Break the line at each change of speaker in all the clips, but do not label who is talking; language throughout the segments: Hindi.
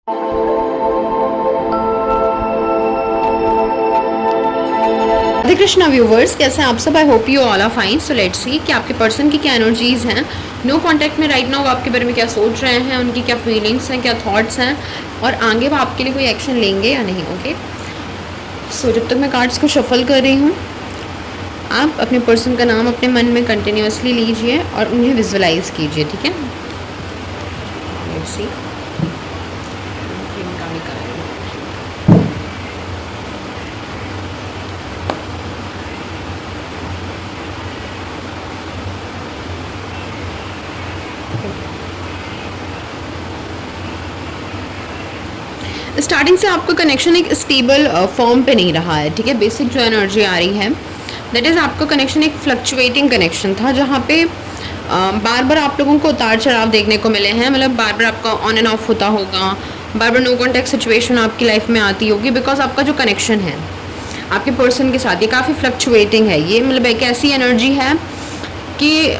राधे कृष्णा व्यूवर्स, कैसे हैं आप सब? I hope you all are fine. So let's see कि आपके पर्सन की क्या एनर्जीज हैं। नो कांटेक्ट में राइट नाउ आपके बारे में क्या सोच रहे हैं, उनकी क्या फीलिंग्स हैं, क्या थॉट्स हैं, और आगे वो आपके लिए कोई एक्शन लेंगे या नहीं। ओके, सो जब तक मैं कार्ड्स को शफल कर रही हूँ, आप अपने पर्सन का नाम अपने मन में कंटिन्यूसली लीजिए और उन्हें विजुअलाइज कीजिए। ठीक है, लेट्स सी। स्टार्टिंग से आपका कनेक्शन एक स्टेबल फॉर्म पे नहीं रहा है। ठीक है, बेसिक जो एनर्जी आ रही है दैट इज़ आपका कनेक्शन एक फ्लक्चुएटिंग कनेक्शन था, जहाँ पे बार बार आप लोगों को उतार चढ़ाव देखने को मिले हैं। मतलब बार बार आपका ऑन एंड ऑफ होता होगा, बार बार नो कॉन्टैक्ट सिचुएशन आपकी लाइफ में आती होगी, बिकॉज आपका जो कनेक्शन है आपके पर्सन के साथ ये काफ़ी फ्लक्चुएटिंग है। ये मतलब एक ऐसी एनर्जी है कि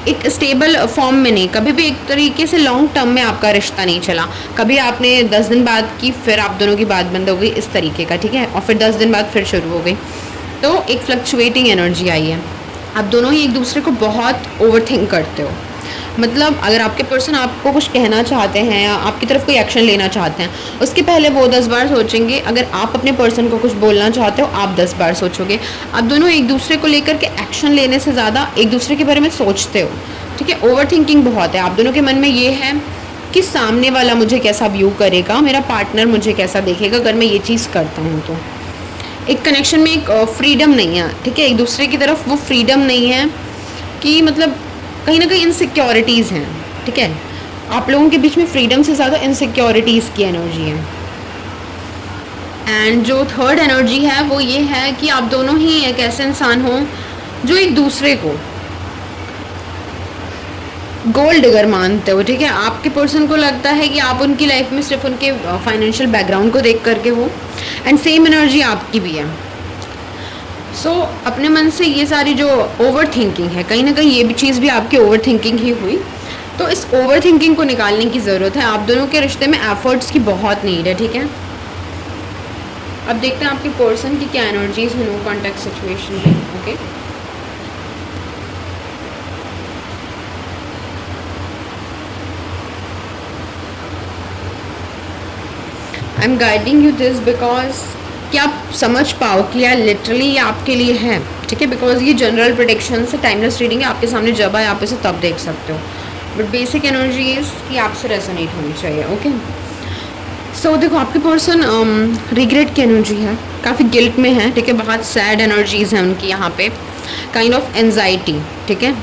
एक स्टेबल फॉर्म में नहीं, कभी भी एक तरीके से लॉन्ग टर्म में आपका रिश्ता नहीं चला। कभी आपने 10 दिन बाद की, फिर आप दोनों की बात बंद हो गई इस तरीके का। ठीक है, और फिर 10 दिन बाद फिर शुरू हो गई। तो एक फ्लक्चुएटिंग एनर्जी आई है। आप दोनों ही एक दूसरे को बहुत ओवरथिंक करते हो। मतलब अगर आपके पर्सन आपको कुछ कहना चाहते हैं या आपकी तरफ कोई एक्शन लेना चाहते हैं, उसके पहले वो 10 बार सोचेंगे। अगर आप अपने पर्सन को कुछ बोलना चाहते हो, आप 10 बार सोचोगे। आप दोनों एक दूसरे को लेकर के एक्शन लेने से ज़्यादा एक दूसरे के बारे में सोचते हो। ठीक है, ओवर थिंकिंग बहुत है आप दोनों के मन में। ये है कि सामने वाला मुझे कैसा व्यू करेगा, मेरा पार्टनर मुझे कैसा देखेगा अगर मैं ये चीज़ करता हूँ। तो एक कनेक्शन में एक फ्रीडम नहीं है। ठीक है, एक दूसरे की तरफ वो फ्रीडम नहीं है कि मतलब कहीं ना कहीं इनसिक्योरिटीज़ हैं। ठीक है, आप लोगों के बीच में फ्रीडम से ज़्यादा इनसिक्योरिटीज़ की एनर्जी है। एंड जो थर्ड एनर्जी है वो ये है कि आप दोनों ही एक ऐसे इंसान हो जो एक दूसरे को गोल्ड डिगर मानते हो। ठीक है, आपके पर्सन को लगता है कि आप उनकी लाइफ में सिर्फ उनके फाइनेंशियल बैकग्राउंड को देख करके हो, एंड सेम एनर्जी आपकी भी है। सो अपने मन से ये सारी जो ओवर थिंकिंग है, कहीं ना कहीं ये भी चीज़ भी आपकी ओवर थिंकिंग ही हुई। तो इस ओवर थिंकिंग को निकालने की ज़रूरत है। आप दोनों के रिश्ते में एफर्ट्स की बहुत नीड है। ठीक है, अब देखते हैं आपके पर्सन की क्या एनर्जीज है नो कॉन्टैक्ट सिचुएशन में। Okay, I am guiding you this because कि आप समझ पाओ कि यार लिटरली ये आपके लिए है। ठीक है, बिकॉज ये जनरल प्रेडिक्शन से टाइमलेस रीडिंग है, आपके सामने जब आए आप इसे तब देख सकते हो, बट बेसिक एनर्जी इज़ कि आपसे रेजोनेट होनी चाहिए। ओके, सो देखो आपके पर्सन रिग्रेट की एनर्जी है, काफ़ी गिल्ट में है। ठीक है, बहुत सैड एनर्जीज हैं उनकी यहाँ पे, काइंड ऑफ एनजाइटी। ठीक है,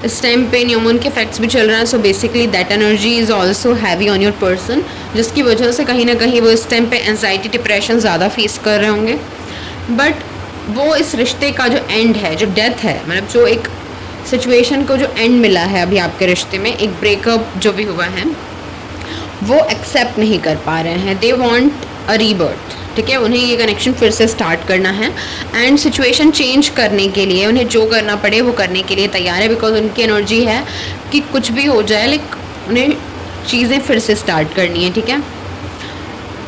इस टाइम पे न्यूमन के इफेक्ट्स भी चल रहे हैं। So basically that energy is also heavy on your person, जिसकी वजह से कहीं ना कहीं वो इस टाइम पे एनजाइटी डिप्रेशन ज़्यादा फेस कर रहे होंगे। बट वो इस रिश्ते का जो एंड है, जो डेथ है, मतलब जो एक सिचुएशन को जो एंड मिला है अभी आपके रिश्ते में, एक ब्रेकअप जो भी हुआ है, वो एक्सेप्ट नहीं कर पा रहे हैं। They want a rebirth. ठीक है, उन्हें ये कनेक्शन फिर से स्टार्ट करना है, एंड सिचुएशन चेंज करने के लिए उन्हें जो करना पड़े वो करने के लिए तैयार है। बिकॉज उनकी एनर्जी है कि कुछ भी हो जाए, लाइक उन्हें चीज़ें फिर से स्टार्ट करनी है। ठीक है,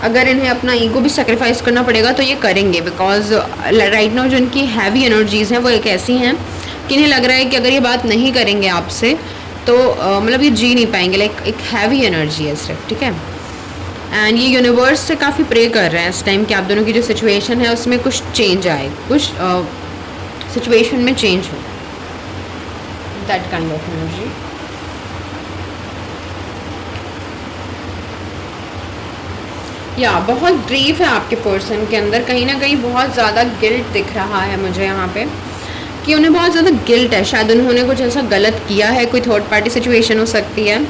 अगर इन्हें अपना ईगो भी सेक्रीफाइस करना पड़ेगा तो ये करेंगे, बिकॉज राइट नाउ जो इनकी हैवी एनर्जीज़ हैं वो एक ऐसी हैं कि इन्हें लग रहा है कि अगर ये बात नहीं करेंगे आपसे तो मतलब ये जी नहीं पाएंगे। लाइक एक हैवी एनर्जी है सिर्फ। ठीक है, एंड ये यूनिवर्स से काफ़ी प्रे कर रहे हैं इस टाइम कि आप दोनों की जो सिचुएशन है उसमें कुछ चेंज आए, कुछ सिचुएशन में चेंज हो, दैट काइंड ऑफ एनर्जी। या बहुत ग्रीफ है आपके पर्सन के अंदर, कहीं ना कहीं बहुत ज़्यादा गिल्ट दिख रहा है मुझे यहाँ पे, कि उन्हें बहुत ज़्यादा गिल्ट है। शायद उन्होंने कुछ ऐसा गलत किया है, कोई थर्ड पार्टी सिचुएशन हो सकती है,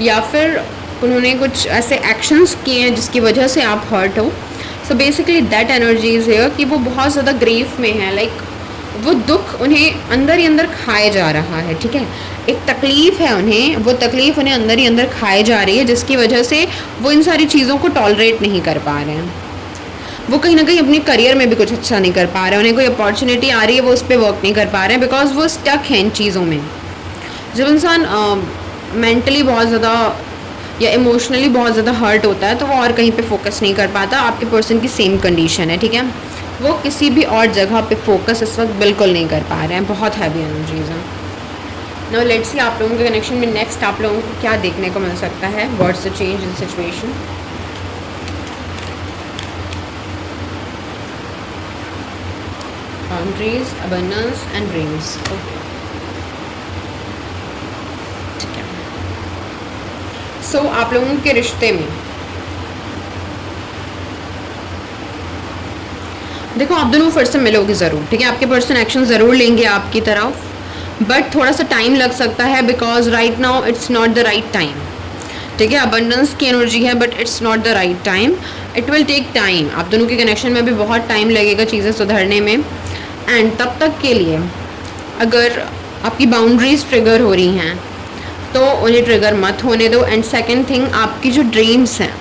या फिर उन्होंने कुछ ऐसे एक्शंस किए हैं जिसकी वजह से आप हर्ट हो। सो बेसिकली दैट एनर्जीज है कि वो बहुत ज़्यादा ग्रीफ में है। लाइक वो दुख उन्हें अंदर ही अंदर खाए जा रहा है। ठीक है, एक तकलीफ़ है उन्हें, वो तकलीफ़ उन्हें अंदर ही अंदर खाए जा रही है, जिसकी वजह से वो इन सारी चीज़ों को टॉलरेट नहीं कर पा रहे हैं। वो कहीं ना कहीं अपने करियर में भी कुछ अच्छा नहीं कर पा रहे हैं। उन्हें कोई अपॉर्चुनिटी आ रही है, वो उस पर वर्क नहीं कर पा रहे हैं, बिकॉज वो स्टक हैं इन चीज़ों में। जब इंसान मेंटली बहुत ज़्यादा या इमोशनली बहुत ज़्यादा हर्ट होता है, तो वो और कहीं पे फोकस नहीं कर पाता। आपके पर्सन की सेम कंडीशन है, ठीक है, वो किसी भी और जगह पे फोकस इस वक्त बिल्कुल नहीं कर पा रहे हैं, बहुत हैवी एनर्जीज हैं। नाउ लेट्स सी आप लोगों के कनेक्शन में नेक्स्ट आप लोगों को क्या देखने को मिल सकता है। What's the change in situation. Boundaries, abundance and dreams. Okay, ठीक है। सो आप लोगों के रिश्ते में देखो, आप दोनों फिर से मिलोगे ज़रूर, ठीक है। आपके पर्सन एक्शन ज़रूर लेंगे आपकी तरफ, बट थोड़ा सा टाइम लग सकता है, because right now it's not the right time, ठीक है। अबंडेंस की एनर्जी है, but it's not the right time, it will take time. आप दोनों के कनेक्शन में भी बहुत टाइम लगेगा चीज़ें सुधरने में। एंड तब तक के लिए अगर आपकी बाउंड्रीज ट्रिगर हो रही हैं तो उन्हें ट्रिगर मत होने दो। एंड सेकेंड थिंग, आपकी जो ड्रीम्स हैं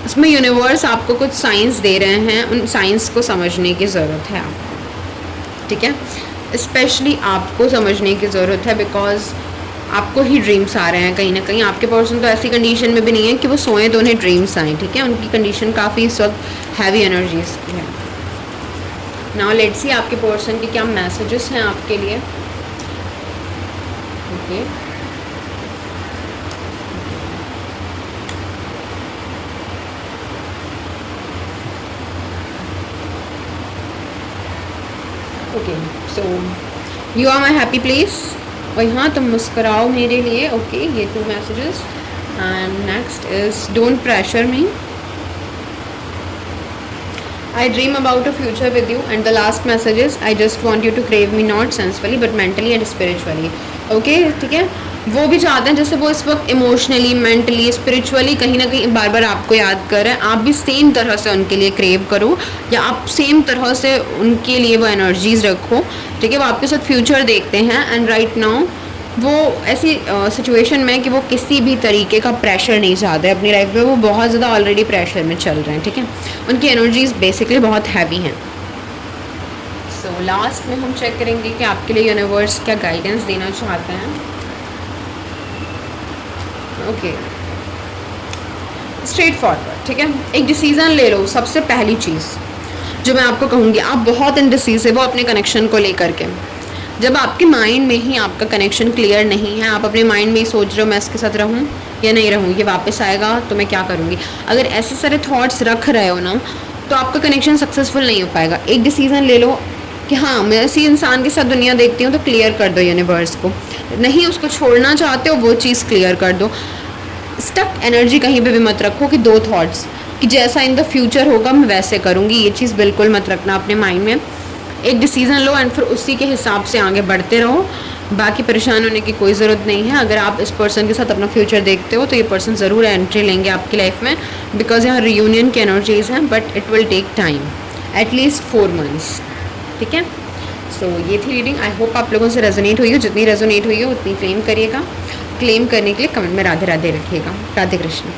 उसमें यूनिवर्स आपको कुछ साइंस दे रहे हैं, उन साइंस को समझने की ज़रूरत है आपको, ठीक है। स्पेशली आपको समझने की ज़रूरत है, बिकॉज आपको ही ड्रीम्स आ रहे हैं कहीं ना कहीं। आपके पर्सन तो ऐसी कंडीशन में भी नहीं है कि वो सोएं तो उन्हें ड्रीम्स आएँ, ठीक है। उनकी कंडीशन काफ़ी इस वक्त हैवी एनर्जीज की है। नाउ लेट्स सी आपके पर्सन के क्या मैसेजेस हैं आपके लिए। Okay, okay, so you are my happy place, और यहाँ तुम मुस्कुराओ मेरे लिए। ओके, ये 2 messages. And next is don't pressure me, I dream about a future with you, and the last message is I just want you to crave me not sensibly but mentally and spiritually. Okay, ठीक है। वो भी चाहते हैं जैसे वो इस वक्त इमोशनली, मेंटली, स्पिरिचुअली कहीं ना कहीं बार बार आपको याद कर रहे हैं। आप भी सेम तरह से उनके लिए क्रेव करो, या आप सेम तरह से उनके लिए वो एनर्जीज रखो, ठीक है। वो आपके साथ फ्यूचर देखते हैं, एंड राइट नाउ वो ऐसी सिचुएशन में है कि वो किसी भी तरीके का प्रेशर नहीं चाहते अपनी लाइफ में। वो बहुत ज़्यादा ऑलरेडी प्रेशर में चल रहे हैं, ठीक है। उनकी एनर्जीज बेसिकली बहुत हैवी हैं। सो लास्ट में हम चेक करेंगे कि आपके लिए यूनिवर्स क्या गाइडेंस देना चाहते हैं। ओके, स्ट्रेट फॉरवर्ड, ठीक है। एक डिसीज़न ले लो। सबसे पहली चीज़ जो मैं आपको कहूँगी, आप बहुत इनडिसीसिव हो अपने कनेक्शन को लेकर के। जब आपके माइंड में ही आपका कनेक्शन क्लियर नहीं है, आप अपने माइंड में ही सोच रहे हो मैं इसके साथ रहूं या नहीं रहूं, ये वापस आएगा तो मैं क्या करूंगी, अगर ऐसे सारे थॉट्स रख रहे हो ना, तो आपका कनेक्शन सक्सेसफुल नहीं हो पाएगा। एक डिसीज़न ले लो कि हाँ, मैं इसी इंसान के साथ दुनिया देखती हूँ, तो क्लियर कर दो यूनिवर्स को। नहीं उसको छोड़ना चाहते हो, वो चीज़ क्लियर कर दो। स्टक एनर्जी कहीं पर भी मत रखो कि 2 थॉट्स कि जैसा इन द फ्यूचर होगा मैं वैसे करूँगी, ये चीज़ बिल्कुल मत रखना अपने माइंड में। एक डिसीज़न लो एंड फिर उसी के हिसाब से आगे बढ़ते रहो। बाकी परेशान होने की कोई ज़रूरत नहीं है। अगर आप इस पर्सन के साथ अपना फ्यूचर देखते हो तो ये पर्सन ज़रूर एंट्री लेंगे आपकी लाइफ में, बिकॉज यहाँ रियूनियन की एनर्जीज़ हैं, but it will take time, at least 4 months, ठीक है। सो ये थी रीडिंग। आई होप आप लोगों से रेजोनेट हुई हो। जितनी रेजोनेट हुई हो उतनी क्लेम करिएगा। क्लेम करने के लिए कमेंट में राधे राधे रखिएगा। राधे कृष्ण।